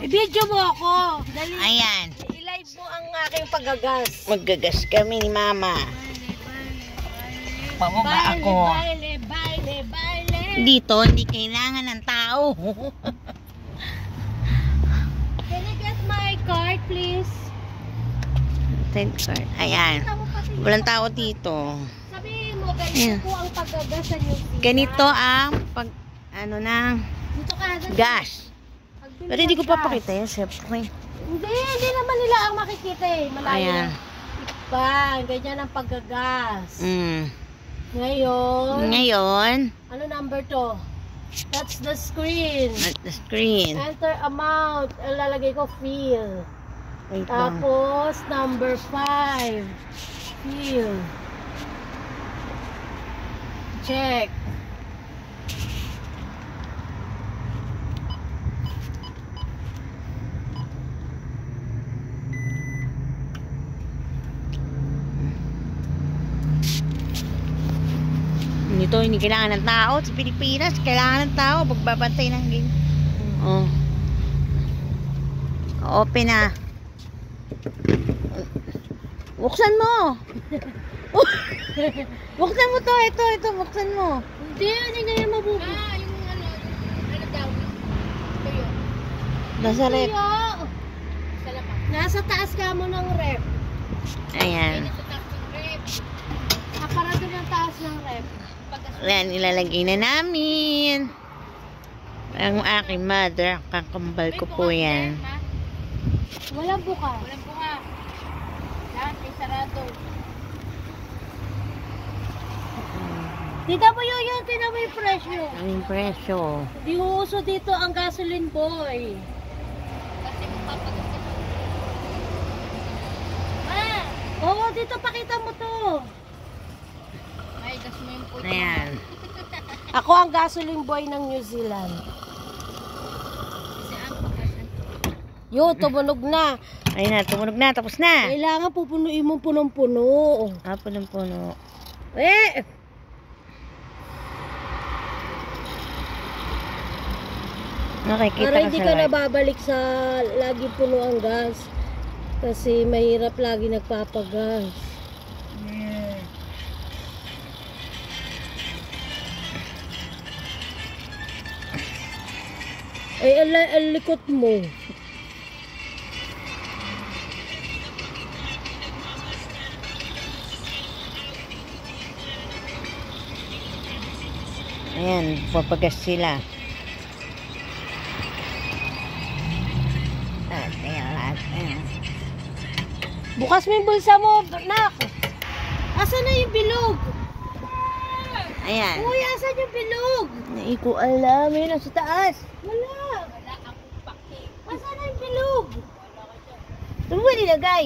I-video mo ako. Dali. Ayan. I-live mo ang aking paggagas. Maggagas kami ni Mama. Pababa ako. Baile. Dito, hindi kailangan ng tao. Can I get my card, please? Thank God. Ayan. Walang tao dito. Sabihin mo, ganito po ang paggagas sa New Zealand. Ganito ang pag, ano na, Dito ka, gas. Pero hindi ko papakita yun, syempre. Hindi naman nila ang makikita eh. Malayo Ayan. na. Ganyan ang paggagas. Ngayon, ano number to? That's the screen. At the screen. Enter amount. Lalagay ko fill. Wait lang. Tapos, number 5. Fill. Check. Ito, hindi kailangan ng tao. Sa Pilipinas, kailangan ng tao. Pagbabantay ng game. Oh. Open na. Buksan mo. Buksan mo to. Ito. Buksan mo. Hindi na yan mabubuo. Yung ano daw. Ito yun. Nasa rep. Nasa taas ka mo ng rep. Ayan. Aparado ng taas ng rep. Ayan, ilalagay na namin. Ang aking mother, kakambal ko po yan. Walang buka. Lahat ay sarado. Tita mo yun, tina mo yung presyo. Ang presyo. Di uso dito ang gasoline boy. Kasi magpapagas ito. Oo, dito pakita mo to. May gas mo yung puto. Ayan. Ako ang gasoline boy ng New Zealand. Yo, tumunog na. Ayun na, tumunog na. Tapos na. Kailangan pupunuin mo punong-puno. Punong-puno. Nakikita Para ka hindi sa ka live. nababalik sa lagi puno ang gas. Kasi mahirap lagi nagpapagas. Ay, ang likot mo. Ayan, papagas sila. Ayan. Bukas mo yung bulsa mo, nak. Asan na yung bilog? Ayan. Uy, asan yung bilog? Hindi ko alam. Yun nasa taas. Wala. Asan na yung bilog? Saan mo nilagay?